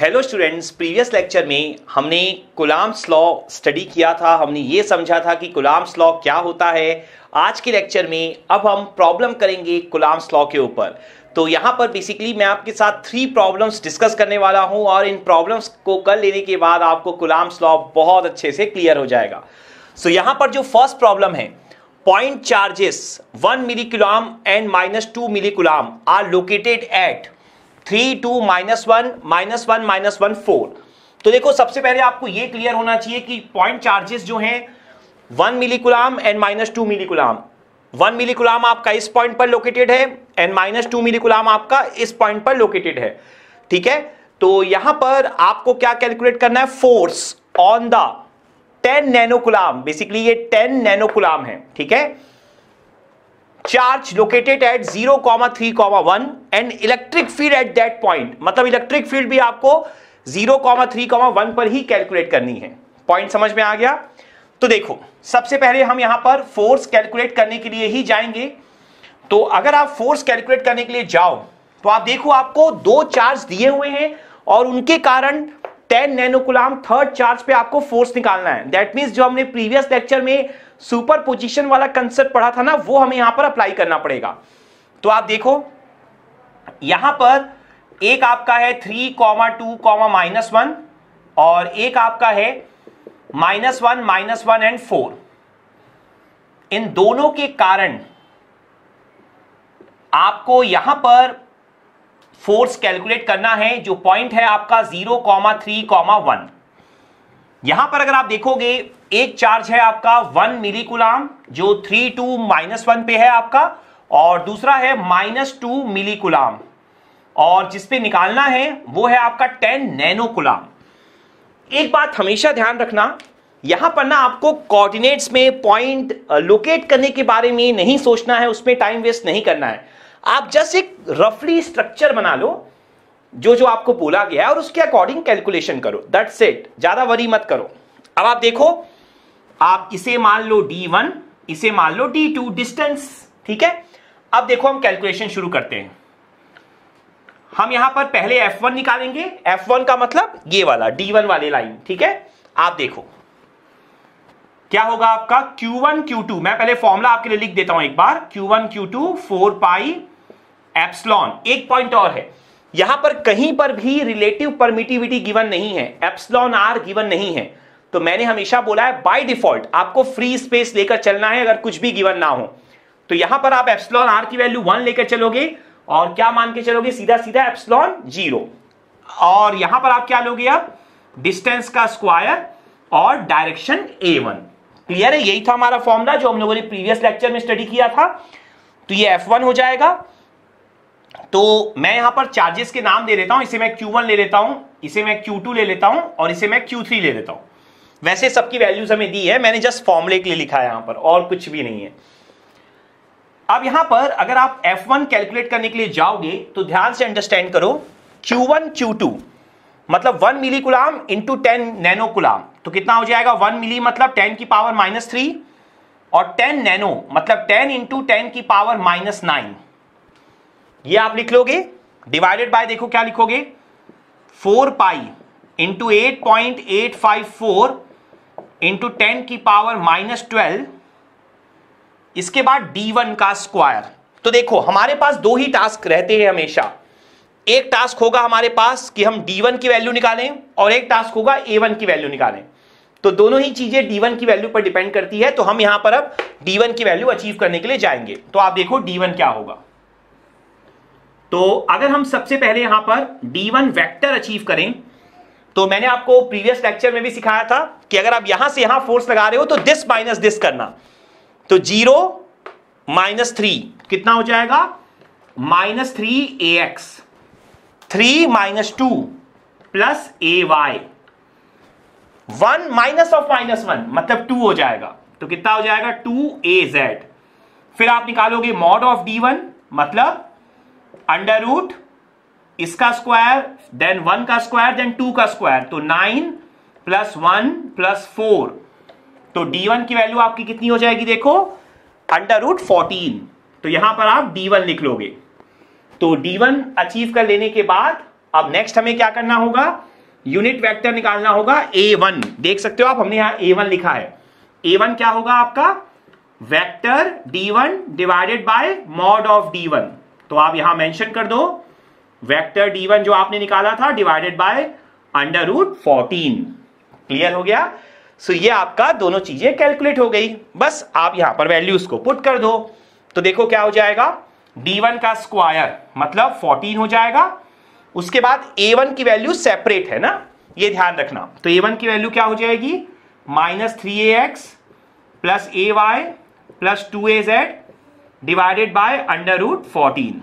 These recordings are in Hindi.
हेलो स्टूडेंट्स, प्रीवियस लेक्चर में हमने कूलम्ब्स लॉ स्टडी किया था। हमने ये समझा था कि कूलम्ब्स लॉ क्या होता है। आज के लेक्चर में अब हम प्रॉब्लम करेंगे कूलम्ब्स लॉ के ऊपर। तो यहाँ पर बेसिकली मैं आपके साथ 3 प्रॉब्लम्स डिस्कस करने वाला हूँ और इन प्रॉब्लम्स को कर लेने के बाद आपको कूलम्ब्स लॉ बहुत अच्छे से क्लियर हो जाएगा। सो यहाँ पर जो फर्स्ट प्रॉब्लम है, point charges 1 millicoulomb and -2 millicoulomb are located at 3 2 -1 -1 -1 4। तो देखो, सबसे पहले आपको ये क्लियर होना चाहिए कि पॉइंट चार्जेस जो हैं 1 मिलीकुलाम एंड -2 मिलीकुलाम। 1 मिलीकुलाम आपका इस पॉइंट पर लोकेटेड है एंड -2 मिलीकुलाम आपका इस पॉइंट पर लोकेटेड है। ठीक है, तो यहां पर आपको क्या कैलकुलेट करना है? Force on the 10 नैनोकुलाम। बेसिकली ये 10 नैनोकुलाम है। ठीक है, charge located at 0,3,1 and electric field at that point. मतलब इलेक्ट्रिक फील्ड भी आपको 0,3,1 पर ही कैलकुलेट करनी है। पॉइंट समझ में आ गया? तो देखो, सबसे पहले हम यहां पर फोर्स कैलकुलेट करने के लिए ही जाएंगे। तो अगर आप फोर्स कैलकुलेट करने के लिए जाओ तो आप देखो, आपको 2 चार्ज दिए हुए हैं और उनके कारण 10 नैनोकुलाम थर्ड चार्ज पे आपको फोर्स निकालना है। दैट मींस जो हमने प्रीवियस लेक्चर में सुपरपोजिशन वाला कंसेप्ट पढ़ा था ना, वो हमें यहां पर अप्लाई करना पड़ेगा। तो आप देखो, यहां पर एक आपका है 3, 2, -1 और एक आपका है -1 -1 एंड 4। इन दोनों के कारण आपको यहां पर फोर्स कैलकुलेट करना है। जो पॉइंट है आपका 0,3,1। यहां पर अगर आप देखोगे, एक चार्ज है आपका 1 मिलीकुलाम जो 3 2 -1 पे है आपका, और दूसरा है -2 मिलीकुलाम और जिस पे निकालना है वो है आपका 10 नैनोकुलाम। एक बात हमेशा ध्यान रखना, यहां पर ना आपको कोऑर्डिनेट्स में पॉइंट लोकेट करने के बारे में नहीं सोचना है, उसमें टाइम वेस्ट नहीं करना है। आप जस्ट एक रफली स्ट्रक्चर बना लो जो आपको बोला गया है और उसके अकॉर्डिंग कैलकुलेशन करो। दैट्स इट, ज्यादा वरी मत करो। अब आप देखो, आप इसे मान लो D1, इसे मान लो D2 डिस्टेंस। ठीक है, अब देखो हम कैलकुलेशन शुरू करते हैं। हम यहां पर पहले F1 निकालेंगे। F1 का मतलब ये वाला D1 वाली लाइन। ठीक है, आप देखो क्या होगा आपका Q1 Q2। मैं पहले फॉर्मूला आपके लिए लिख देता हूं एक बार। Q1 Q2 4 pi epsilon. एक पॉइंट और है, यहां पर कहीं पर भी रिलेटिव परमिटिविटी गिवन नहीं है, एप्सिलॉन आर गिवन नहीं है। तो मैंने हमेशा बोला है बाय डिफॉल्ट आपको फ्री स्पेस लेकर चलना है अगर कुछ भी गिवन ना हो। तो यहां पर आप एप्सिलॉन आर की वैल्यू 1 लेकर चलोगे और क्या मान के चलोगे? सीधा सीधा एप्सिलॉन 0। और यहां पर आप क्या लोगे? अब डिस्टेंस का स्क्वायर और डायरेक्शन A1। क्लियर है? यही था हमारा फॉर्मूला जो हम लोगों ने प्रीवियस लेक्चर में स्टडी किया था। तो ये F1 हो जाएगा। तो मैं यहां पर चार्जेस के नाम दे लेता हूं। इसे मैं Q1 ले लेता हूं, इसे मैं Q2 ले लेता हूं और इसे मैं Q3 ले लेता हूं। वैसे सबकी वैल्यूज हमें दी है, मैंने जस्ट फॉर्मूले के लिए लिखा है यहां पर, और कुछ भी नहीं है। अब यहां पर अगर आप F1 कैलकुलेट करने के लिए जाओगे तो ध्यान से अंडरस्टैंड करो। Q1 Q2 मतलब 1 मिलीकुलाम इंटू 10 नैनोकुलाम। तो कितना हो जाएगा? 1 मिली मतलब 10 की पावर -3 और 10 नैनो मतलब 10 इंटू 10 की पावर -9। ये आप लिख लोगे। डिवाइडेड बाय देखो क्या लिखोगे? 4 पाई इंटू 8.854 इंटू 10 की पावर -12। इसके बाद D1 का स्क्वायर। तो देखो, हमारे पास 2 ही टास्क रहते हैं हमेशा। एक टास्क होगा हमारे पास कि हम D1 की वैल्यू निकालें और एक टास्क होगा A1 की वैल्यू निकालें। तो दोनों ही चीजें D1 की वैल्यू पर डिपेंड करती है। तो हम यहां पर अब D1 की वैल्यू अचीव करने के लिए जाएंगे। तो आप देखो D1 क्या होगा। तो अगर हम सबसे पहले यहां पर D1 वेक्टर अचीव करें, तो मैंने आपको प्रीवियस लेक्चर में भी सिखाया था कि अगर आप यहां से यहां फोर्स लगा रहे हो तो दिस माइनस दिस करना। तो 0 -3 कितना हो जाएगा? -3AX। 3 -2 plus AY। 1 minus of -1 मतलब 2 हो जाएगा। तो कितना हो जाएगा? 2AZ। फिर आप निकालोगे मॉड ऑफ D1 मतलब अंडर रूट इसका स्क्वायर, देन 1 का स्क्वायर, देन 2 का स्क्वायर। तो 9 + 1 + 4। तो D1 की वैल्यू आपकी कितनी हो जाएगी? देखो, अंडर रूट 14। तो यहां पर आप D1 लिख लोगे। तो D1 अचीव कर लेने के बाद अब नेक्स्ट हमें क्या करना होगा? यूनिट वेक्टर निकालना होगा A1। देख सकते हो आप, हमने यहां A1 लिखा है। A1 क्या होगा आपका? Vector D1 divided by mod of D1। तो आप यहां मेंशन कर दो वेक्टर D1 जो आपने निकाला था डिवाइडेड बाय √14। क्लियर हो गया? सो ये आपका दोनों चीजें कैलकुलेट हो गई। बस आप यहां पर वैल्यूज को पुट कर दो। तो देखो क्या हो जाएगा, D1 का स्क्वायर मतलब 14 हो जाएगा। उसके बाद A1 की वैल्यू सेपरेट है ना, ये ध्यान रखना। तो A1 की वैल्यू क्या हो जाएगी? -3ax plus ay plus 2az divided by √14।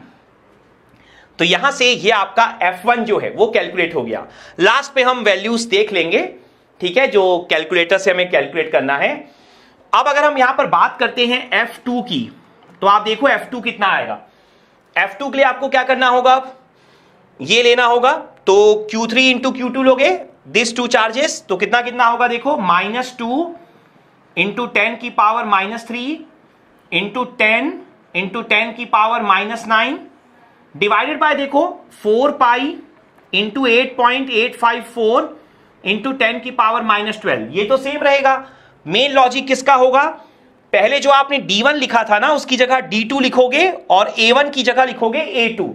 तो यहां से ये आपका F1 जो है वो कैलकुलेट हो गया। लास्ट पे हम वैल्यूज देख लेंगे, ठीक है, जो कैलकुलेटर से हमें कैलकुलेट करना है। अब अगर हम यहां पर बात करते हैं F2 की, तो आप देखो F2 कितना आएगा। F2 के लिए आपको क्या करना होगा, ये लेना होगा। तो Q3 इंटू Q2 लोगे, दिस टू चार्जेस, तो कितना कितना होगा देखो, -2 इंटू 10 की पावर -3 इंटू 10 इंटू 10 की पावर -9 डिवाइडेड बाय देखो 4 पाई इंटू 8.854 इंटू 10 की पावर -12। ये तो सेम रहेगा। मेन लॉजिक किसका होगा, पहले जो आपने D1 लिखा था ना उसकी जगह D2 लिखोगे और A1 की जगह लिखोगे A2।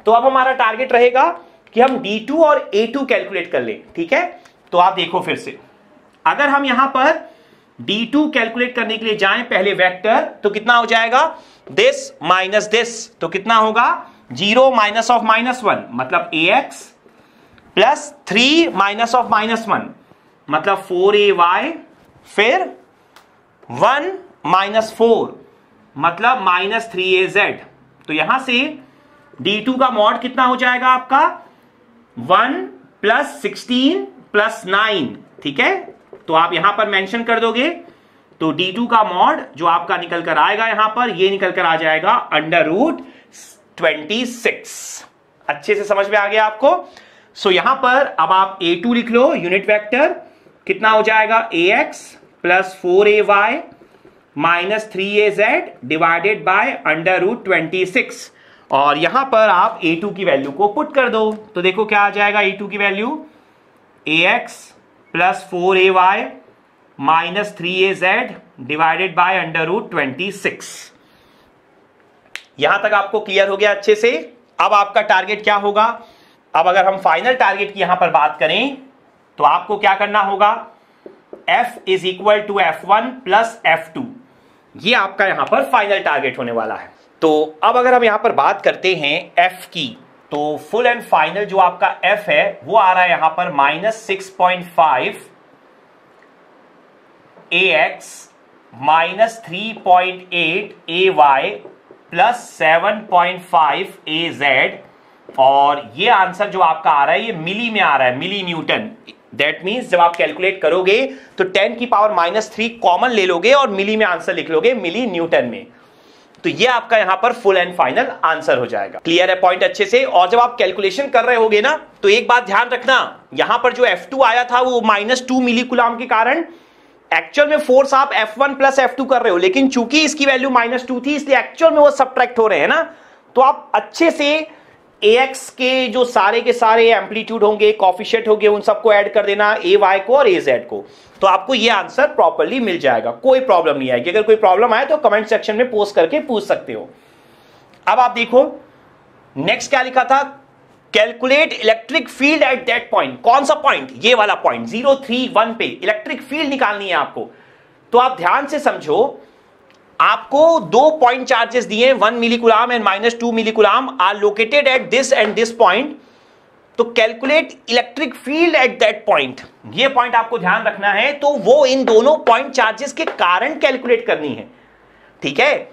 तो अब हमारा टारगेट रहेगा कि हम D2 और A2 कैलकुलेट कर ले। ठीक है, तो आप देखो फिर से, अगर हम यहां पर D2 कैलकुलेट करने के लिए जाएं पहले वेक्टर, तो कितना हो जाएगा, दिस माइनस दिस, तो कितना होगा 0 माइनस ऑफ -1 मतलब ax प्लस 3 माइनस ऑफ -1 मतलब 4ay, फिर 1 माइनस 4 मतलब -3az। तो यहां से D2 का मॉड कितना हो जाएगा आपका 1 प्लस 16 प्लस 9। ठीक है, तो आप यहां पर मेंशन कर दोगे। तो D2 का मॉड जो आपका निकल कर आएगा यहां पर, ये निकल कर आ जाएगा √26। अच्छे से समझ में आ गया आपको? सो यहां पर अब आप A2 लिख लो, यूनिट वेक्टर कितना हो जाएगा, ax plus 4ay minus 3az divided by √26। और यहां पर आप A2 की वैल्यू को पुट कर दो। तो देखो क्या आ जाएगा A2 की value, ax plus 4ay minus 3az divided by √26। यहां तक आपको क्लियर हो गया अच्छे से? अब आपका टारगेट क्या होगा, अब अगर हम फाइनल टारगेट की यहां पर बात करें तो आपको क्या करना होगा, f is equal to F1 plus F2। ये आपका यहां पर फाइनल टारगेट होने वाला है। तो अब अगर हम यहां पर बात करते हैं f की, तो फुल एंड फाइनल जो आपका f है वो आ रहा है यहां पर -6.5 ax minus 3.8 ay plus 7.5 az। और ये आंसर जो आपका आ रहा है ये मिली में आ रहा है, मिली न्यूटन। दैट मीन्स जब आप कैलकुलेट करोगे तो 10 की पावर -3 कॉमन ले लोगे और मिली में आंसर लिख लोगे, मिली न्यूटन में। तो ये आपका यहां पर फुल एंड फाइनल आंसर हो जाएगा। क्लियर है पॉइंट अच्छे से? और जब आप कैलकुलेशन कर रहे होगे ना, तो एक बात ध्यान रखना, यहां पर जो F2 आया था वो -2 मिली कूलम के कारण एक्चुअल में फोर्स आप F1 प्लस F2 कर रहे हो, लेकिन चूंकि इसकी वैल्यू -2 थी इसलिए एक्चुअल में वो सब्ट्रैक्ट हो रहे हैं ना। तो आप अच्छे से ax के जो सारे के सारे एम्पलीट्यूड होंगे, कोफिशिएंट होंगे, उन सबको ऐड कर देना, ay को और az को, तो आपको ये आंसर प्रॉपर्ली मिल जाएगा। कोई प्रॉब्लम नहीं आएगी। अगर कोई प्रॉब्लम आए तो कमेंट सेक्शन में पोस्ट करके पूछ सकते हो। अब आप देखो नेक्स्ट क्या लिखा था, calculate electric field at that point. कौन सा पॉइंट, ये वाला पॉइंट 031 पे इलेक्ट्रिक फील्ड निकालनी है आपको। तो आप ध्यान से समझो, आपको 2 पॉइंट चार्जेस दिए, 1 milli coulomb and -2 milli coulomb are located at this and this point. तो calculate electric field at that point, ये पॉइंट आपको ध्यान रखना है। तो वो इन दोनों पॉइंट चार्जेस के कारण कैलकुलेट करनी है। ठीक है,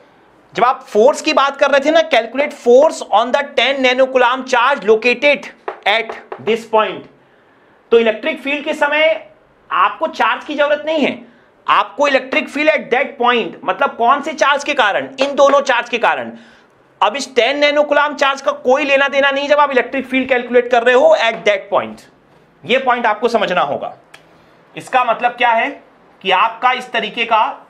जब आप फोर्स की बात कर रहे थे ना, calculate force on the 10 nano coulomb charge located at this point. तो इलेक्ट्रिक फील्ड के समय आपको चार्ज की जरूरत नहीं है, आपको electric field at that point मतलब कौन से चार्ज के कारण, इन दोनों चार्ज के कारण। अब इस 10 नैनो कूलम चार्ज का कोई लेना देना नहीं जब आप इलेक्ट्रिक फील्ड कैलकुलेट कर रहे हो एट दैट पॉइंट। ये पॉइंट आपको समझना होगा। इसका मतलब क्या है कि आपका इस तरीके का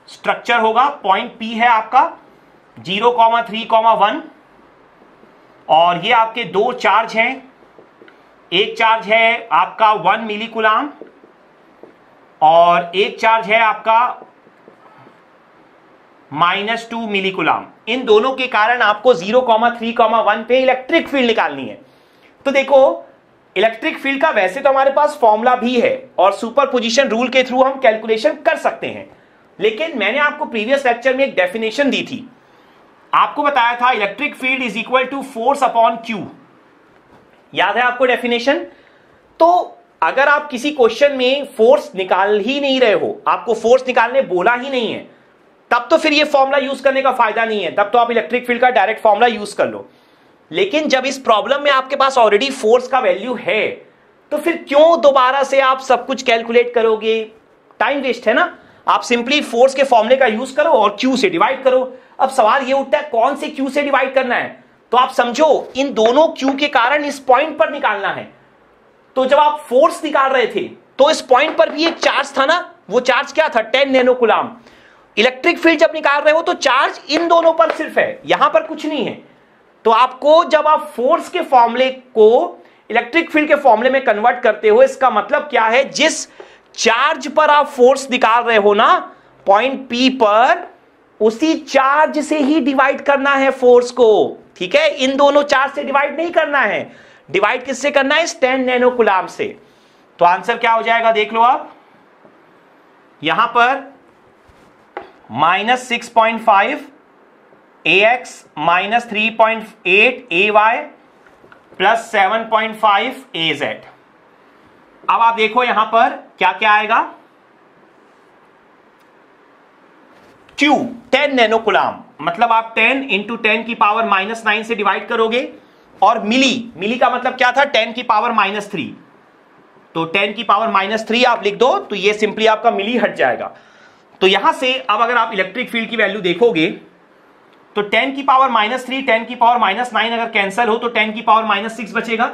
स्ट्रक्चर होगा, पॉइंट P है आपका 0, 3, 1 और ये आपके दो चार्ज हैं एक चार्ज है आपका 1 मिली कूलाम और एक चार्ज है आपका -2 मिली कूलाम। इन दोनों के कारण आपको 0,3,1 पे इलेक्ट्रिक फील्ड निकालनी है। तो देखो इलेक्ट्रिक फील्ड का वैसे तो हमारे पास फॉर्मूला भी है और सुपरपोजिशन रूल के थ्रू हम कैलकुलेशन कर सकते हैं, लेकिन मैंने आपको प्रीवियस लेक्चर में एक डेफिनेशन दी थी। आपको बताया था electric field is equal to force upon q. याद है आपको डेफिनेशन? तो अगर आप किसी क्वेश्चन में फोर्स निकाल ही नहीं रहे हो, आपको फोर्स निकालने बोला ही नहीं है, तब तो फिर ये फॉर्मूला यूज करने का फायदा नहीं है, तब तो आप इलेक्ट्रिक फील्ड का डायरेक्ट फॉर्मूला यूज कर लो। लेकिन जब इस प्रॉब्लम में आपके पास ऑलरेडी फोर्स का वैल्यू है, तो फिर क्यों दोबारा से आप सब कुछ कैलकुलेट करोगे? टाइम वेस्ट है ना। आप सिंपली फोर्स के फॉर्मूले का यूज करो और क्यू से डिवाइड करो। अब सवाल ये उठता है कौन से क्यू से डिवाइड करना है, तो आप समझो इन दोनों क्यू के कारण इस पॉइंट पर निकालना है। तो जब आप फोर्स निकाल रहे थे तो इस पॉइंट पर भी एक चार्ज था ना, वो चार्ज क्या था? 10 नैनो कूलाम। इलेक्ट्रिक फील्ड जब निकाल रहे हो तो चार्ज इन दोनों पर सिर्फ है, यहां पर कुछ नहीं है। तो आपको जब आप फोर्स के फॉर्मूले को इलेक्ट्रिक फील्ड के फॉर्मूले में कन्वर्ट करते हो, इसका मतलब क्या है? जिस चार्ज पर आप फोर्स निकाल रहे हो ना पॉइंट पी पर, उसी चार्ज से ही डिवाइड करना है फोर्स को। ठीक है, इन दोनों चार्ज से डिवाइड नहीं करना है। डिवाइड किससे करना है? 10 नैनो कूलाम से। तो आंसर क्या हो जाएगा देख लो आप, यहां पर -6.5 AX -3.8 AY प्लस 7.5 AZ। अब आप देखो यहां पर क्या क्या आएगा? Q 10 नैनो कूलाम, मतलब आप 10 इंटू 10 की पावर -9 से डिवाइड करोगे। और मिली का मतलब क्या था? 10 की पावर -3। तो 10 की पावर -3 आप लिख दो, तो ये सिंपली आपका मिली हट जाएगा। तो यहां से अब अगर आप इलेक्ट्रिक फील्ड की वैल्यू देखोगे तो 10 की पावर -3, 10 की पावर -9 अगर कैंसिल हो तो 10 की पावर -6 बचेगा,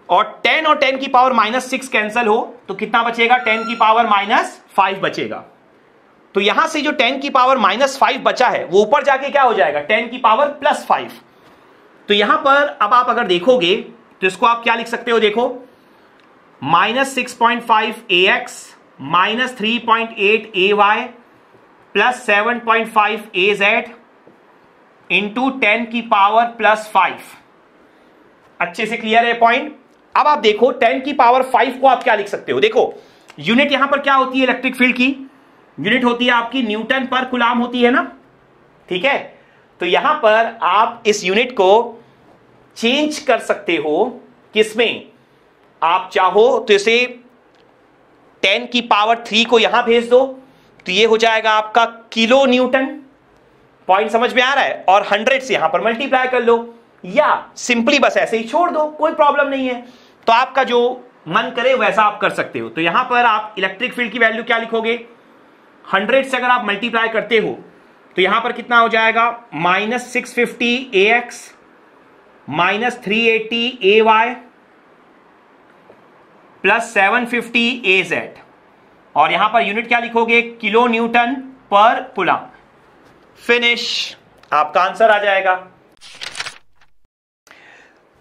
और 10 और 10 की पावर -6 कैंसिल हो तो कितना बचेगा? 10 की पावर -5 बचेगा। तो यहां से जो 10 की पावर -5 बचा है वो ऊपर जाके क्या हो जाएगा? 10 की पावर +5। तो यहां पर अब आप अगर देखोगे तो इसको आप क्या लिख सकते हो? देखो -6.5 AX -3.8 AY plus 7.5 AZ into 10 की पावर +5। अच्छे से क्लियर है पॉइंट? अब आप देखो 10 की पावर 5 को आप क्या लिख सकते हो? देखो यूनिट यहां पर क्या होती है? इलेक्ट्रिक फील्ड की यूनिट होती है आपकी न्यूटन पर कूलाम होती है ना। ठीक है, तो यहां पर आप इस यूनिट को चेंज कर सकते हो। किसमें? आप चाहो तो इसे 10 की पावर 3 को यहां भेज दो, तो ये हो जाएगा आपका किलो न्यूटन। पॉइंट समझ में आ रहा है? और 100 से यहां पर मल्टीप्लाई कर लो, या सिंपली बस ऐसे ही छोड़ दो, कोई प्रॉब्लम नहीं है। तो आपका जो मन करे वैसा आप कर सकते हो। तो यहां पर आप इलेक्ट्रिक फील्ड की वैल्यू क्या लिखोगे? 100 से अगर आप मल्टीप्लाई करते हो तो यहां पर कितना हो जाएगा? -650 AX -380 AY प्लस 750 AZ, और यहां पर यूनिट क्या लिखोगे? किलो न्यूटन पर कूलाम। फिनिश, आपका आंसर आ जाएगा।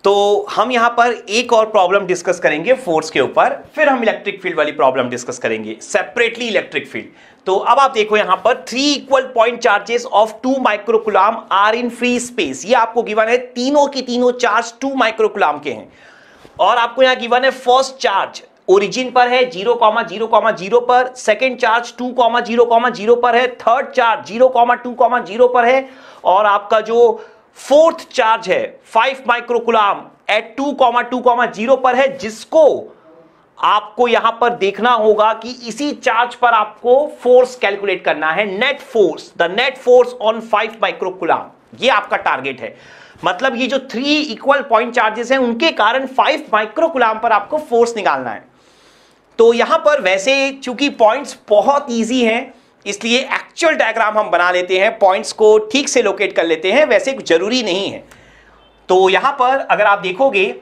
तो हम यहां पर एक और प्रॉब्लम डिस्कस करेंगे फोर्स के ऊपर, फिर हम इलेक्ट्रिक फील्ड वाली प्रॉब्लम डिस्कस करेंगे सेपरेटली इलेक्ट्रिक फील्ड। तो अब आप देखो यहां पर 3 equal point charges of 2 microcoulomb are in free space. ये आपको गिवन है, तीनों के तीनों चार्ज 2 माइक्रोकूलाम के हैं, और आपको यहां गिवन है फर्स्ट चार्ज ओरिजिन पर है 0,0,0 पर, सेकेंड चार्ज 2,0,0 पर है, थर्ड चार्ज 0,2,0 पर है, और आपका जो फोर्थ चार्ज है 5 माइक्रोकूलाम एट 2,2,0 पर है, जिसको आपको यहां पर देखना होगा कि इसी चार्ज पर आपको फोर्स कैलकुलेट करना है, net force, the net force on 5 माइक्रोकूलाम। ये आपका टारगेट है। मतलब ये जो 3 इक्वल पॉइंट चार्जेस हैं उनके कारण 5 माइक्रोकूलाम पर आपको फोर्स निकालना है। तो यहां पर वैसे चूंकि पॉइंट्स बहुत इजी हैं, इसलिए एक्चुअल डायग्राम हम बना लेते हैं, पॉइंट्स को ठीक से लोकेट कर लेते हैं, वैसे जरूरी नहीं है। तो यहां पर अगर आप देखोगे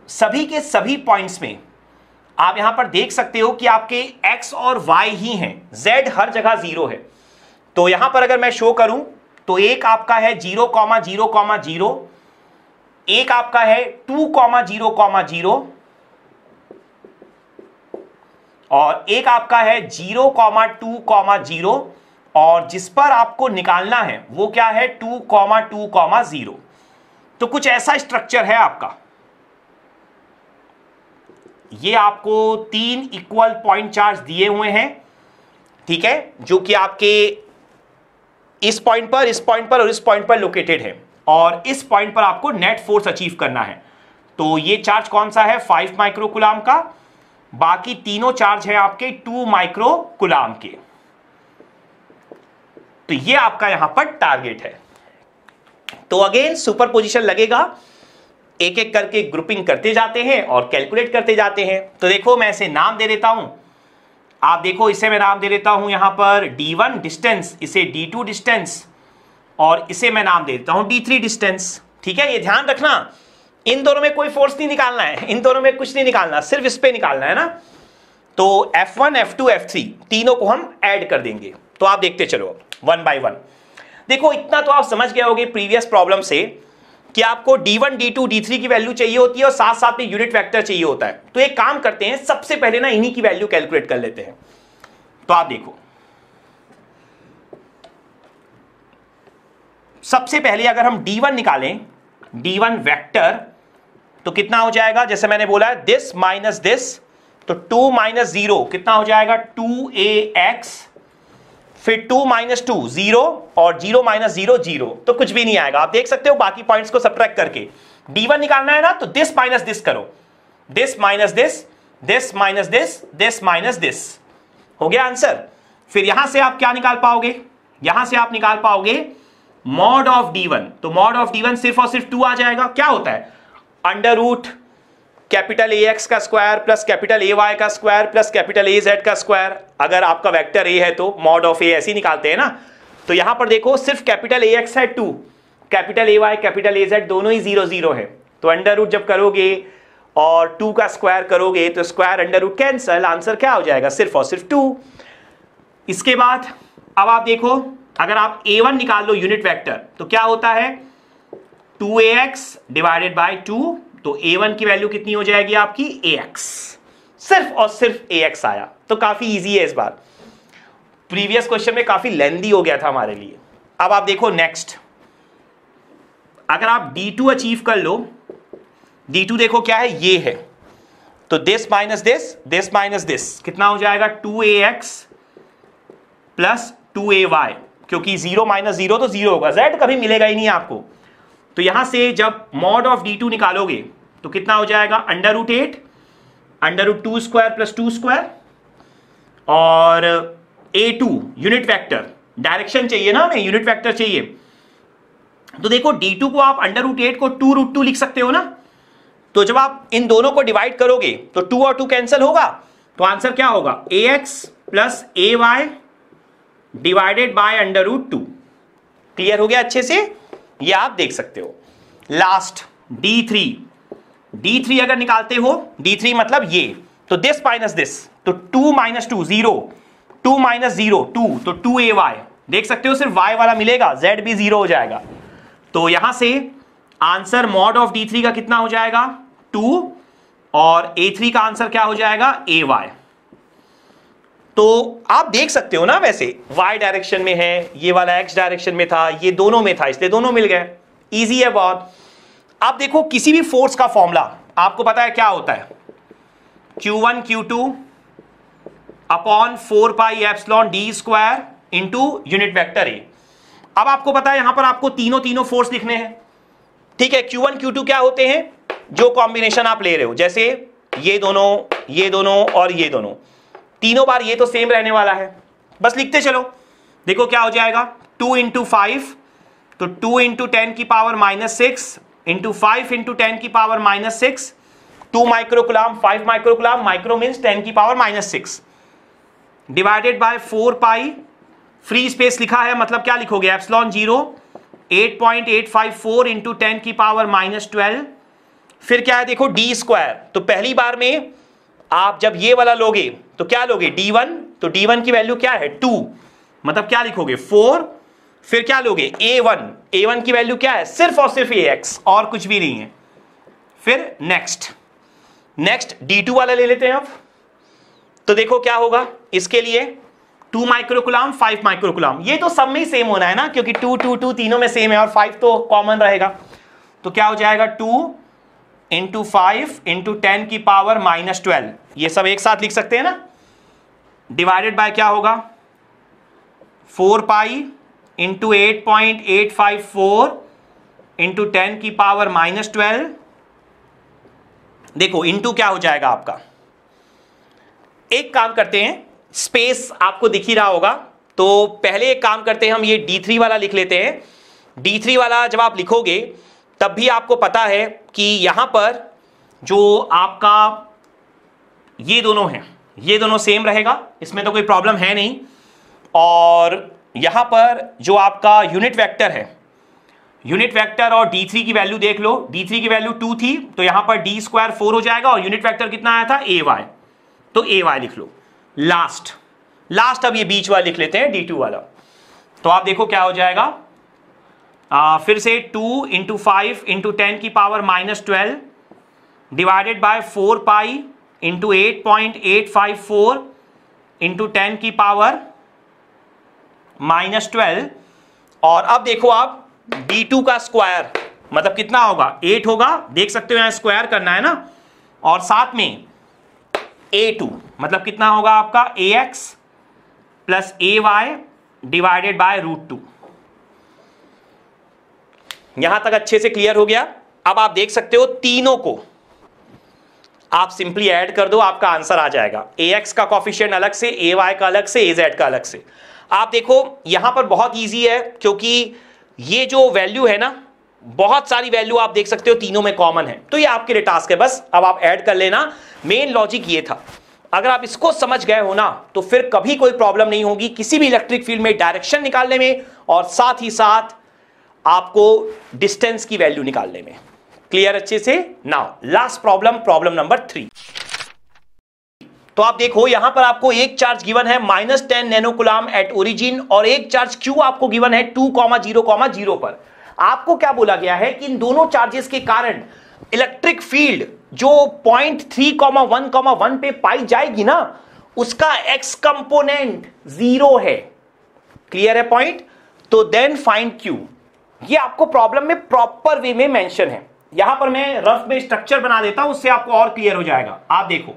सभी के सभी पॉइंट्स में आप यहां पर देख सकते हो कि आपके x और y ही हैं, z हर जगह 0 है। तो यहां पर अगर मैं शो करूं तो एक आपका है 0,0,0, एक आपका है 2,0,0 और एक आपका है 0,2,0 और जिस पर आपको निकालना है वो क्या है 2,2,0। तो कुछ ऐसा स्ट्रक्चर है आपका, ये आपको 3 इक्वल पॉइंट चार्ज दिए हुए हैं, ठीक है, जो कि आपके इस पॉइंट पर, इस पॉइंट पर और इस पॉइंट पर लोकेटेड है और इस पॉइंट पर आपको नेट फोर्स अचीव करना है। तो ये चार्ज कौन सा है 5 माइक्रोकुलाम का, बाकी तीनों चार्ज है आपके 2 माइक्रोकुलाम के। तो ये आपका यहां पर टारगेट है। तो अगेन सुपरपोजिशन लगेगा, एक एक करके ग्रुपिंग करते जाते हैं और कैलकुलेट करते जाते हैं। तो देखो मैं इसे नाम दे देता हूं, आप देखो इसे मैं नाम दे देता हूं यहां पर D1 डिस्टेंस, इसे D2 डिस्टेंस और इसे मैं नाम दे देता हूं D3 डिस्टेंस। ठीक है, ये ध्यान रखना इन दोनों में कोई फोर्स नहीं निकालना है, इन दोनों में कुछ नहीं निकालना, सिर्फ इस पे निकालना है ना। तो F1 F2 F3 तीनों को हम ऐड कर देंगे। तो आप देखते चलो वन बाय वन। देखो इतना तो आप समझ गए होगे प्रीवियस प्रॉब्लम से कि आपको D1 D2 D3 की वैल्यू चाहिए होती है और साथ साथ में यूनिट वेक्टर चाहिए होता है। तो एक काम करते हैं, सबसे पहले ना इन्हीं की वैल्यू कैलकुलेट कर लेते हैं। तो आप देखो सबसे पहले अगर हम D1 निकालें, D1 वेक्टर, तो कितना हो जाएगा, जैसे मैंने बोला दिस माइनस दिस, तो 2 माइनस 0 कितना हो जाएगा 2ax, फिर 2 माइनस 2 0 और 0 माइनस 0 0, तो कुछ भी नहीं आएगा। आप देख सकते हो बाकी पॉइंट्स को सबट्रैक्ट करके। D1 निकालना है ना, तो दिस माइनस दिस करो, this minus this, this minus this, this minus this, हो गया आंसर। फिर यहां से आप क्या निकाल पाओगे, यहां से आप निकाल पाओगे मॉड ऑफ D1। तो मॉड ऑफ D1 सिर्फ और सिर्फ 2 आ जाएगा। क्या होता है अंडर रूट कैपिटल AX का स्क्वायर प्लस कैपिटल AY का स्क्वायर प्लस कैपिटल AZ का स्क्वायर। अगर आपका वेक्टर A है तो मॉड ऑफ A ऐसे ही निकालते हैं ना। तो यहां पर देखो सिर्फ कैपिटल AX है 2, कैपिटल AY कैपिटल AZ दोनों ही 0 0 है। तो अंडर रूट जब करोगे और 2 का स्क्वायर करोगे तो square under root cancel, answer क्या हो जाएगा सिर्फ और सिर्फ 2। इसके बाद अब आप देखो अगर आप A1 निकाल लो यूनिट वेक्टर, तो क्या होता है 2ax डिवाइडेड बाय 2, तो A1 की वैल्यू कितनी हो जाएगी आपकी ax, सिर्फ और सिर्फ ax आया। तो काफी इजी है इस बार, प्रीवियस क्वेश्चन में काफी लेंदी हो गया था हमारे लिए। अब आप देखो नेक्स्ट, अगर आप D2 अचीव कर लो, D2 देखो क्या है ये है, तो this minus this, this minus this कितना हो जाएगा 2ax प्लस 2ay, क्योंकि 0 माइनस 0 तो 0 होगा, z कभी मिलेगा ही नहीं आपको। तो यहां से जब मॉड ऑफ D2 निकालोगे तो कितना हो जाएगा under root 8, under root 2 square plus 2 square और A2 यूनिट वेक्टर, डायरेक्शन चाहिए ना हमें, यूनिट वेक्टर चाहिए। तो देखो D2 को आप अंडर रूट 8 को 2 रूट 2 लिख सकते हो ना। तो जब आप इन दोनों को डिवाइड करोगे तो 2 और 2 कैंसिल होगा, तो आंसर क्या होगा ax plus ay divided by under root 2। Clear हो गया अच्छे से, ये आप देख सकते हो। लास्ट D3, D3 अगर निकालते हो, D3 मतलब ये, तो दिस माइनस दिस, तो 2 माइनस 2 0, 2 माइनस 0 2, तो 2ay, देख सकते हो सिर्फ y वाला मिलेगा, z भी 0 हो जाएगा। तो यहां से आंसर मॉड ऑफ D3 का कितना हो जाएगा 2 और A3 का आंसर क्या हो जाएगा ay। तो आप देख सकते हो ना, वैसे y डायरेक्शन में है, ये वाला x डायरेक्शन में था, ये दोनों में था, इसलिए दोनों मिल गए। इजी है बहुत। आप देखो किसी भी फोर्स का फॉर्मूला आपको पता है क्या होता है, Q1 Q2 upon 4 pi epsilon d square into unit vector A। अब आपको पता है यहां पर आपको तीनों फोर्स लिखने हैं, ठीक है। Q1 Q2 क्या होते हैं, जो कॉम्बिनेशन आप ले रहे हो, जैसे ये दोनों और ये दोनों, तीनों बार ये तो सेम रहने वाला है, बस लिखते चलो। देखो क्या हो जाएगा 2 इंटू 5, तो 2 इंटू 10 की पावर -6 इंटू 5 इंटू 10 की power -6, 2 microcoulomb, 5 microcoulomb, micro means 10 की power -6 divided by 4 pi, free space लिखा है मतलब क्या लिखोगे एप्सिलॉन 0, 8.854 इंटू 10 की पावर -12। फिर क्या है देखो d स्क्वायर, तो पहली बार में आप जब ये वाला लोगे तो क्या लोगे D1, तो D1 की वैल्यू क्या है 2, मतलब क्या लिखोगे 4। फिर क्या लोगे A1 की वैल्यू क्या है सिर्फ और सिर्फ ax और कुछ भी नहीं है, फिर नेक्स्ट D2 वाला ले लेते हैं अब। तो देखो क्या होगा इसके लिए, 2 माइक्रोकुलाम 5 माइक्रोकुलाम, ये तो सब में ही सेम होना है ना, क्योंकि 2 2 2 तीनों में सेम है और 5 तो कॉमन रहेगा। तो क्या हो जाएगा 2 × 5 × 10 की पावर -12, ये सब एक साथ लिख सकते हैं ना, डिवाइडेड बाय क्या होगा 4 पाई × 8.854 × 10 की पावर -12। देखो इनटू क्या हो जाएगा आपका, एक काम करते हैं, स्पेस आपको दिख ही रहा होगा, तो पहले एक काम करते हैं, हम ये D3 वाला लिख लेते हैं। D3 वाला जब आप लिखोगे तब भी आपको पता है कि यहां पर जो आपका ये दोनों हैं, ये दोनों सेम रहेगा, इसमें तो कोई प्रॉब्लम है नहीं। और यहां पर जो आपका यूनिट वेक्टर है, यूनिट वेक्टर और D3 की वैल्यू देख लो, D3 की वैल्यू 2 थी, तो यहां पर D² 4 हो जाएगा, और यूनिट वेक्टर कितना आया था AY, तो AY लिख लो। लास्ट अब ये बीच वाला लिख लेते हैं D2 वाला। तो आप देखो क्या हो जाएगा, फिर से 2 × 5 × 10 की पावर -12 डिवाइडेड बाय 4 पाई × 8.854 × 10 की पावर -12। और अब देखो आप D2 का स्क्वायर मतलब कितना होगा, 8 होगा, देख सकते हो यहां स्क्वायर करना है ना, और साथ में A2 मतलब कितना होगा आपका AX + AY डिवाइडेड बाय √2। यहां तक अच्छे से क्लियर हो गया। अब आप देख सकते हो तीनों को आप सिंपली ऐड कर दो, आपका आंसर आ जाएगा। AX का कॉफिशिएंट अलग से, AY का अलग से, AZ का अलग से। आप देखो यहां पर बहुत इजी है, क्योंकि ये जो वैल्यू है ना, बहुत सारी वैल्यू आप देख सकते हो तीनों में कॉमन है, तो ये आपके लिए टास्क है, बस अब आप ऐड कर लेना। मेन लॉजिक ये था, अगर आप इसको समझ गए हो ना तो फिर कभी कोई प्रॉब्लम नहीं होगी किसी भी इलेक्ट्रिक फील्ड में डायरेक्शन निकालने में, और साथ ही साथ आपको डिस्टेंस की वैल्यू निकालने में। क्लियर अच्छे से? Now last problem number 3। तो आप देखो यहां पर आपको एक चार्ज गिवन है -10 नैनोकुलाम एट ओरिजिन, और एक चार्ज Q आपको गिवन है 2,0,0 पर। आपको क्या बोला गया है कि इन दोनों चार्जेस के कारण इलेक्ट्रिक फील्ड जो पॉइंट 3,1,1 पे पाई जाएगी ना, उसका x कंपोनेंट 0 है। क्लियर है पॉइंट? तो देन फाइंड Q। ये आपको प्रॉब्लम में प्रॉपर वे में मेंशन है। यहां पर मैं रफ में स्ट्रक्चर बना देता हूं, उससे आपको और क्लियर हो जाएगा। आप देखो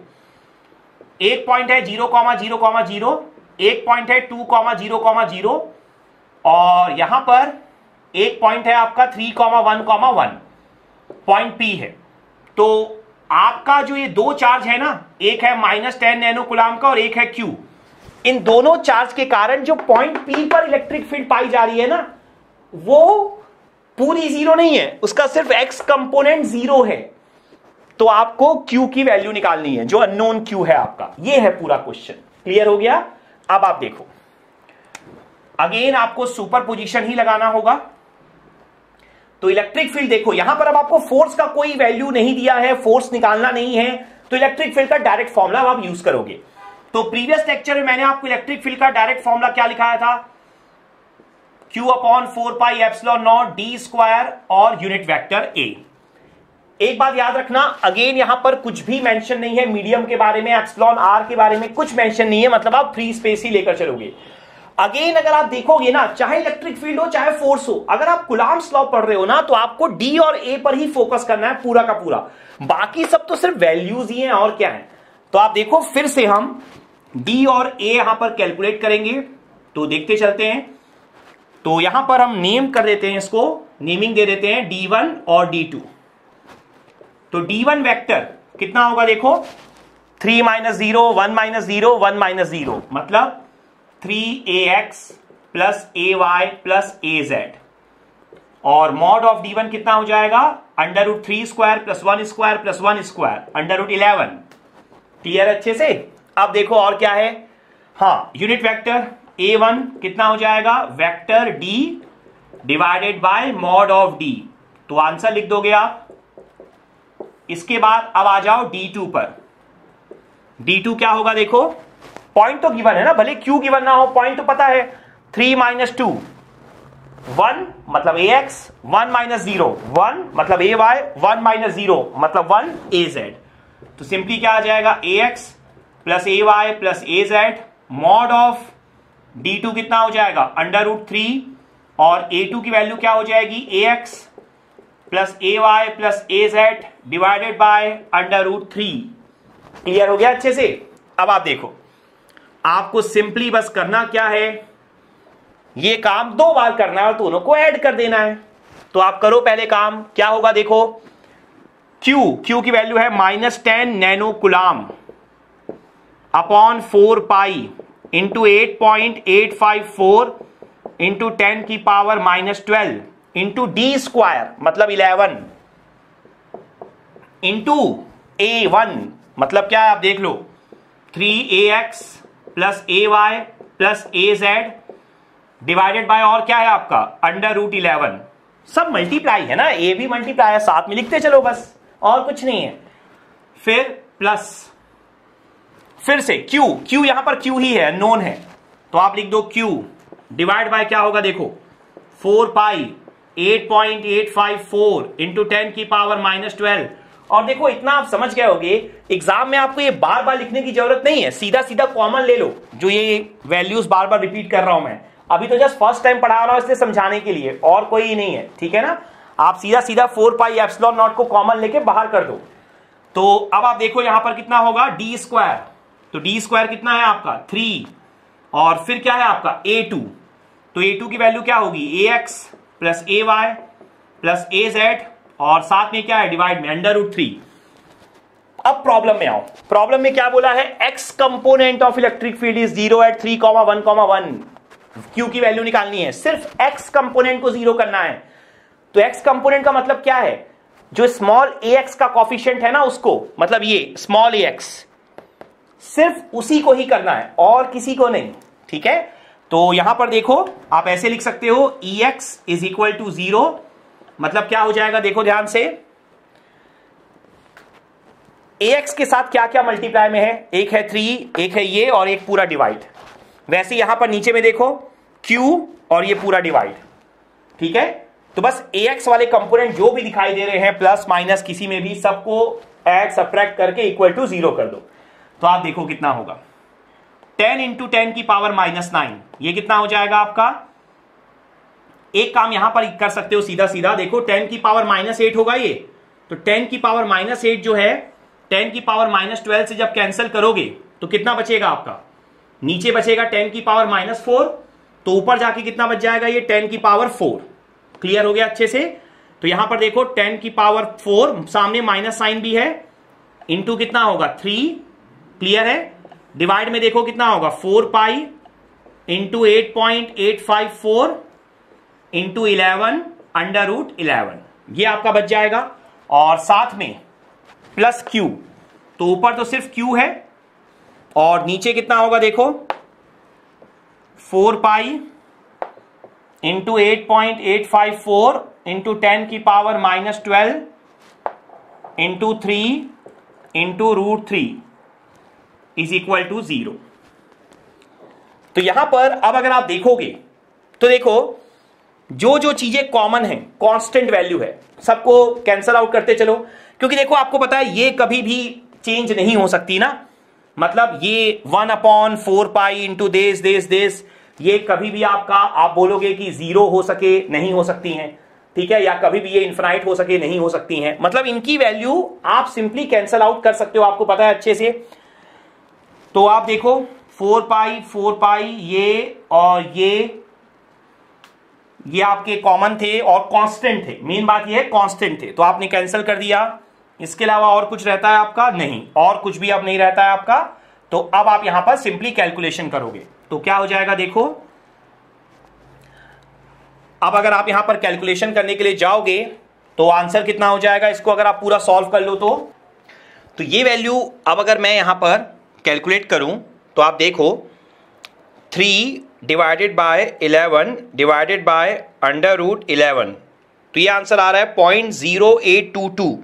एक पॉइंट है 0,0,0, एक पॉइंट है 2,0,0, और यहां पर एक पॉइंट है आपका 3,1,1 पॉइंट P है। तो आपका जो ये दो चार्ज है ना, एक है -10 नैनोकुलाम का और एक है Q, इन दोनों चार्ज के कारण जो पॉइंट P पर इलेक्ट्रिक फील्ड पाई जा रही है ना, वो पूरी 0 नहीं है, उसका सिर्फ x कंपोनेंट 0 है। तो आपको Q की वैल्यू निकालनी है, जो अननोन Q है आपका। ये है पूरा क्वेश्चन। क्लियर हो गया? अब आप देखो, अगेन आपको सुपरपोजिशन ही लगाना होगा। तो इलेक्ट्रिक फील्ड देखो यहां पर अब आपको फोर्स का कोई वैल्यू नहीं दिया है, फोर्स निकालना नहीं है, तो इलेक्ट्रिक फील्ड का डायरेक्ट फॉर्मूला आप यूज करोगे। तो प्रीवियस लेक्चर में मैंने आपको इलेक्ट्रिक फील्ड का डायरेक्ट फॉर्मूला क्या लिखाया था, Q/4πε0 d² और यूनिट वेक्टर A। एक बात याद रखना, अगेन यहां पर कुछ भी मेंशन नहीं है मीडियम के बारे में, एप्सिलॉन r के बारे में कुछ मेंशन नहीं है, मतलब आप फ्री स्पेस ही लेकर चलोगे। अगेन अगर आप देखोगे ना, चाहे इलेक्ट्रिक फील्ड हो चाहे फोर्स हो, अगर आप कुलाम्स लॉ पढ़ रहे हो ना, तो आपको D और A पर ही फोकस करना है पूरा का पूरा, बाकी सब तो सिर्फ वैल्यूज ही हैं और क्या है। तो आप देखो फिर से हम D और A यहां पर कैलकुलेट करेंगे, तो देखते चलते हैं। तो यहां पर हम नेम कर देते हैं, इसको नेमिंग दे देते हैं D1 और D2। तो D1 वेक्टर कितना होगा देखो, 3 - 0 1 - 0 1 - 0, मतलब 3ax + ay + az, और मॉड ऑफ D1 कितना हो जाएगा, √3² + 1² + 1² √11। क्लियर अच्छे से? अब देखो और क्या है, हाँ यूनिट वेक्टर A1 कितना हो जाएगा, vector D divided by mod of D। तो आंसर लिख दोगे आप। इसके बाद अब आ जाओ D2 पर। D2 क्या होगा देखो, पॉइंट तो गिवन है ना, भले Q गिवन ना हो, पॉइंट तो पता है, 3 - 2 1 मतलब ax, 1 माइनस 0 1 मतलब ay, 1 माइनस 0 मतलब 1 az। तो सिंपली क्या आ जाएगा, ax plus ay plus az mod of d2 कितना हो जाएगा, √3, और a2 की वैल्यू क्या हो जाएगी, ax plus ay plus az divided by √3। Clear हो गया अच्छे से। अब आप देखो, आपको सिंपली बस करना क्या है, ये काम 2 बार करना है और दोनों को ऐड कर देना है। तो आप करो पहले काम, क्या होगा देखो, Q की वैल्यू है -10 nano कुलाम upon 4 pi into 8.854 into 10 की पावर -12 इंटू डी स्क्वायर मतलब 11 इंटू A1 मतलब क्या है, आप देख लो 3ax plus ay plus az divided by और क्या है आपका √11। सब मल्टीप्लाई है ना, a भी मल्टीप्लाई है, साथ में लिखते चलो बस, और कुछ नहीं है। फिर प्लस, फिर से Q यहां पर Q ही है, नोन है, तो आप लिख दो Q डिवाइड बाय क्या होगा देखो 4 पाई 8.854 इंटू 10 की पावर -12। और देखो इतना आप समझ गए होगे, एग्जाम में आपको ये बार बार लिखने की जरूरत नहीं है, सीधा सीधा कॉमन ले लो, जो ये वैल्यूज बार बार रिपीट कर रहा हूं मैं, अभी तो जस्ट फर्स्ट टाइम पढ़ा रहा हूं इसलिए समझाने के लिए, और कोई नहीं है, ठीक है ना। आप सीधा सीधा 4 पाई एप्सिलॉन नॉट को कॉमन लेके बाहर कर दो। तो अब आप देखो यहां पर कितना होगा, डी स्क्वायर, तो डी स्क्वायर कितना है आपका 3, और फिर क्या है आपका a2, तो a2 की वैल्यू क्या होगी, ax plus ay plus az, और साथ में क्या है डिवाइड में √3। अब प्रॉब्लम में आओ, प्रॉब्लम में क्या बोला है, x component of electric field is 0 at 3,1,1। q की वैल्यू निकालनी है, सिर्फ x कंपोनेंट को 0 करना है। तो x कंपोनेंट का मतलब क्या है, जो स्मॉल ax का कॉफिशिएंट है ना उसको, मतलब ये स्मॉल ax, सिर्फ उसी को ही करना है और किसी को नहीं, ठीक है। तो यहां पर देखो आप ऐसे लिख सकते हो Ex इज इक्वल टू 0, मतलब क्या हो जाएगा देखो ध्यान से, ax के साथ क्या क्या मल्टीप्लाई में है, एक है 3, एक है ये, और एक पूरा डिवाइड। वैसे यहां पर नीचे में देखो q और ये पूरा डिवाइड, ठीक है। तो बस ax वाले कंपोनेंट जो भी दिखाई दे रहे हैं प्लस माइनस किसी में भी, सबको ऐड सब्ट्रैक्ट करके इक्वल टू 0 कर दो। तो आप देखो कितना होगा, 10 इंटू 10 की पावर -9, ये कितना हो जाएगा आपका। एक काम यहां पर कर सकते हो सीधा सीधा, देखो 10 की पावर -8 होगा ये, तो 10 की पावर -8 जो है 10 की पावर -12 से जब कैंसिल करोगे तो कितना बचेगा आपका, नीचे बचेगा 10 की पावर -4, तो ऊपर जाके कितना बच जाएगा ये 10 की पावर 4। क्लियर हो गया अच्छे से। तो यहां पर देखो 10 की पावर 4, सामने माइनस साइन भी है, इंटू कितना होगा 3, क्लियर है। डिवाइड में देखो कितना होगा 4 पाई इंटू 8.854 इंटू 11 √11, ये आपका बच जाएगा। और साथ में प्लस Q, तो ऊपर तो सिर्फ Q है और नीचे कितना होगा देखो 4 पाई इंटू 8.854 इंटू 10 की power -12 into 3 into √3 is equal to 0। तो यहां पर अब अगर आप देखोगे तो देखो जो जो चीजें कॉमन है, कांस्टेंट वैल्यू है, सबको कैंसल आउट करते चलो, क्योंकि देखो आपको पता है ये कभी भी चेंज नहीं हो सकती ना, मतलब ये 1/4 पाई इंटू दिस, ये कभी भी आपका आप बोलोगे कि 0 हो सके नहीं हो सकती हैं, ठीक है, या कभी भी ये इन्फिनाइट हो सके नहीं हो सकती हैं, मतलब इनकी वैल्यू आप सिंपली कैंसल आउट कर सकते हो, आपको पता है अच्छे से। तो आप देखो 4 पाई ये और ये आपके कॉमन थे और कांस्टेंट थे, मेन बात ये है कांस्टेंट थे, तो आपने कैंसिल कर दिया। इसके अलावा और कुछ रहता है आपका, नहीं, और कुछ भी अब नहीं रहता है आपका। तो अब आप यहां पर सिंपली कैलकुलेशन करोगे तो क्या हो जाएगा देखो, अब अगर आप यहां पर कैलकुलेशन करने के लिए जाओगे तो आंसर कितना हो जाएगा, इसको अगर आप पूरा सॉल्व कर लो तो ये वैल्यू अब अगर मैं यहां पर कैलकुलेट करूं तो आप देखो 3 डिवाइडेड बाय 11 डिवाइडेड बाय √11, तो ये आंसर आ रहा है 0.0822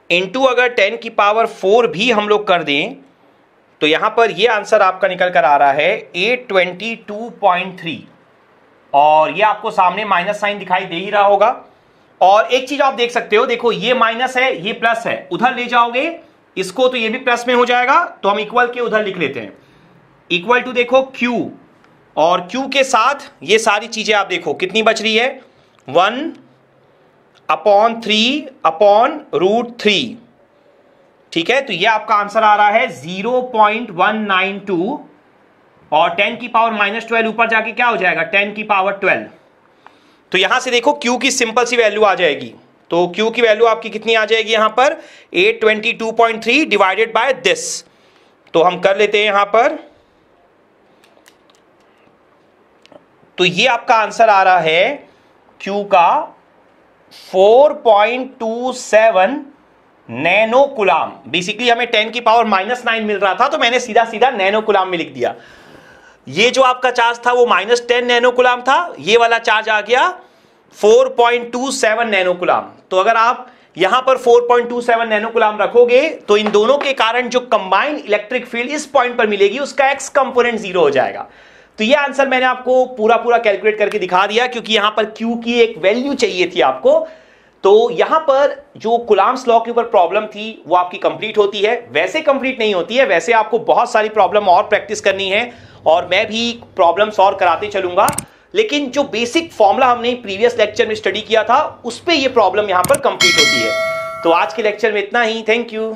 इंटू अगर 10 की पावर 4 भी हम लोग कर दें तो यहां पर ये आंसर आपका निकल कर आ रहा है 822.3। और ये आपको सामने माइनस साइन दिखाई दे ही रहा होगा। और एक चीज आप देख सकते हो, देखो ये माइनस है, ये प्लस है, उधर ले जाओगे इसको तो ये भी प्लस में हो जाएगा, तो हम इक्वल के उधर लिख लेते हैं। इक्वल टू देखो Q, और Q के साथ ये सारी चीजें आप देखो कितनी बच रही है, 1/3/√3। ठीक है, तो ये आपका आंसर आ रहा है 0.192, और 10 की पावर -12 ऊपर जाके क्या हो जाएगा 10 की पावर 12। तो यहां से देखो Q की सिंपल सी वैल्यू आ जाएगी, तो Q की वैल्यू आपकी कितनी आ जाएगी यहां पर 822.3 डिवाइडेड बाय दिस। तो हम कर लेते हैं यहां पर, तो ये आपका आंसर आ रहा है Q का 4.27 नैनो कुलाम। बेसिकली हमें 10 की पावर -9 मिल रहा था, तो मैंने सीधा सीधा नैनो कुलाम में लिख दिया। ये जो आपका चार्ज था वो -10 नैनो कुलाम था, ये वाला चार्ज आ गया 4.27 नैनो कुलाम। तो अगर आप यहां पर 4.27 नैनो कुलाम रखोगे तो इन दोनों के कारण जो कंबाइंड इलेक्ट्रिक फील्ड इस पॉइंट पर मिलेगी उसका एक्स कंपोनेंट 0 हो जाएगा। तो ये आंसर मैंने आपको पूरा कैलकुलेट करके दिखा दिया, क्योंकि यहां पर Q की एक वैल्यू चाहिए थी आपको। तो यहां पर जो कुलाम्स लॉ के ऊपर प्रॉब्लम थी वो आपकी कंप्लीट होती है, वैसे कंप्लीट नहीं होती है, वैसे आपको बहुत सारी प्रॉब्लम और प्रैक्टिस करनी है, और मैं भी प्रॉब्लम सॉल्व कराते चलूंगा। लेकिन जो बेसिक फॉर्मूला हमने प्रीवियस लेक्चर में स्टडी किया था उस पे ये प्रॉब्लम यहां पर कंप्लीट होती है। तो आज के लेक्चर में इतना ही, थैंक यू।